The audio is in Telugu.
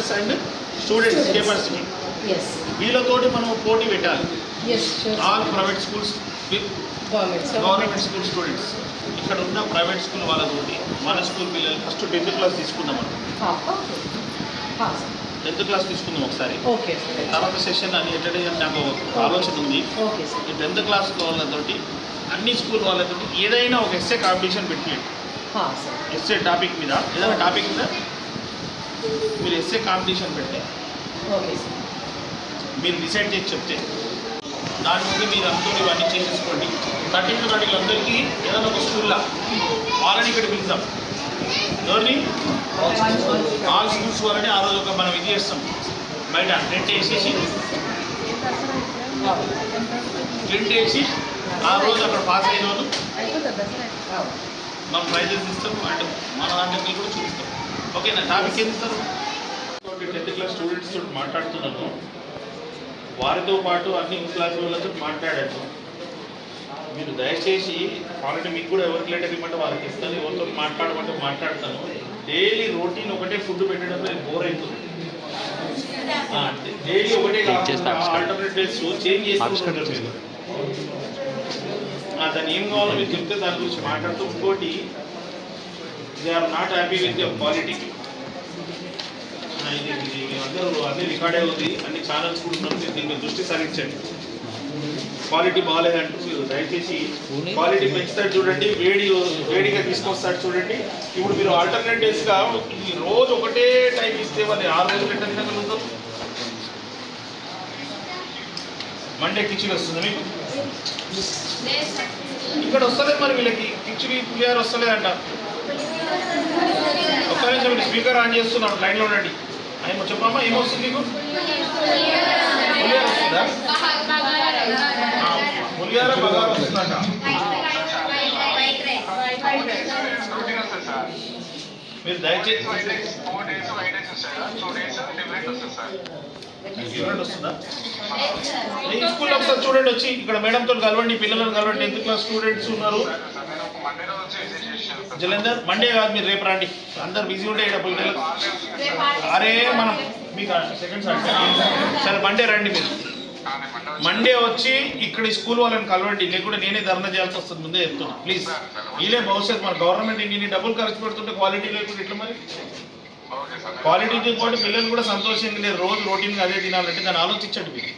టీచర్స్ అండ్ స్టూడెంట్స్ కెపాసిటీ వీళ్ళతోటి మనం పోటీ పెట్టాలి. All private schools government school students ఇక్కడ ఉన్న ప్రైవేట్ స్కూల్ వాళ్ళతోటి మన స్కూల్ పిల్లలు ఫస్ట్ 10th క్లాస్ తీసుకుందాం మనం. 10th క్లాస్ తీసుకుందాం ఒకసారి. తర్వాత సెషన్ అని ఎట్లా నాకు ఆలోచన ఉంది. ఈ 10th క్లాస్ వాళ్ళతోటి అన్ని స్కూల్ వాళ్ళతోటి ఏదైనా ఒక ఎస్ఏ కాంపిటీషన్ పెట్టలేదు. ఎస్ఏ టాపిక్ మీద ఏదైనా టాపిక్ మీద మీరు ఎస్ఏ కాంపిటీషన్ పెడితే మీరు డిసైడ్ చేసి చెప్తే దాని ముందు మీరు అందరూ ఇవన్నీ చేసేసుకోండి. 13 to 30 అందరికీ ఏదైనా ఒక స్కూల్లో వాళ్ళని ఇక్కడ పిలుద్దాం. ఎవరిని ఆల్ స్కూల్స్ వాళ్ళని ఆ రోజు ఒక మనం ఇది చేస్తాం. బయట టెంట్ వేసి ఆ రోజు అక్కడ పాస్ అయిన వాళ్ళు మనం ప్రైజెస్ ఇస్తాం. అండ్ మన దాంట్లో కూడా చూపిస్తాం. ఓకేనా? టాపిక్ ఏం ఇస్తారు? 10th క్లాస్ స్టూడెంట్స్ తోటి మాట్లాడుతున్నాను. వారితో పాటు అన్ని క్లాస్ వాళ్ళతో మాట్లాడాను. మీరు దయచేసి ఆల్రెడీ మీకు కూడా ఎవరికి లెటర్ ఇవ్వమంటే వాళ్ళకి ఇస్తాను, ఎవరితో మాట్లాడమంటే మాట్లాడతాను. డైలీ రొటీన్ ఒకటే ఫుడ్ పెట్టడం బోర్ అవుతుంది. డైలీ ఒకటే ఆల్టర్నేట్ డేస్ చేంజ్ చేసుకుంటారు మీరు. దాన్ని ఏం కావాలో మీరు చెప్తే దాని గురించి మాట్లాడుతూ. ఇంకోటి, they are not happy with your quality. ఇది అందరూ అన్ని రికార్డే ఉంది, అన్ని ఛానల్స్ కూడా ఉన్నది. దీన్ని దృష్టి సారించండి. క్వాలిటీ బాగాలేదంటూ మీరు దయచేసి క్వాలిటీ పెంచుతాడు చూడండి, వేడిగా తీసుకొస్తాడు చూడండి. ఇప్పుడు మీరు ఆల్టర్నేట్ డేస్గా ఈ రోజు ఒకటే టైం ఇస్తే వాళ్ళు 6 రోజులు ఎట్లా తినగలుగుతారు? మండే కిచిడి వస్తుంది మీకు, ఇక్కడ వస్తలేదు మరి వీళ్ళకి కిచిడి పులిహార వస్తలేదంట. ఒక్క నిమిషం మీరు స్పీకర్ ఆన్ చేస్తున్నాడు, లైన్లో ఉండండి. ఏమో చెప్పమ్మా, ఏమొస్తుంది మీకు? పులిహార వస్తుందా? పులిహార బగారా వస్తుందంట. మీరు దయచేసి డిఫరెంట్ వస్తుందా? ఈ స్కూల్లో ఒకసారి చూడండి, వచ్చి ఇక్కడ మేడంతో కలవండి, పిల్లలను కలవండి. 10th క్లాస్ స్టూడెంట్స్ ఉన్నారు. జలంధర్ మండే కాదు, మీరు రేపు రండి. అందరు బిజీ ఉంటే ఇక్కడ పిల్లలు. అరే మనం మీకు సెకండ్ సరే మండే రండి. మీరు మండే వచ్చి ఇక్కడ స్కూల్ వాళ్ళని కలవండి, లేకుంటే నేనే ధర్నా చేయాల్సి వస్తుంది. ముందే చెప్తున్నా, ప్లీజ్. వీళ్ళే భవిష్యత్తు. మన గవర్నమెంట్ ఇన్ని డబ్బులు ఖర్చు పెడుతుంటే క్వాలిటీ లేకుండా ఎట్లా మరి? క్వాలిటీతో పాటు పిల్లలు కూడా సంతోషంగా లేదు, రోజు రొటీన్గా అదే తినాలంటే దాన్ని ఆలోచించండి మీరు.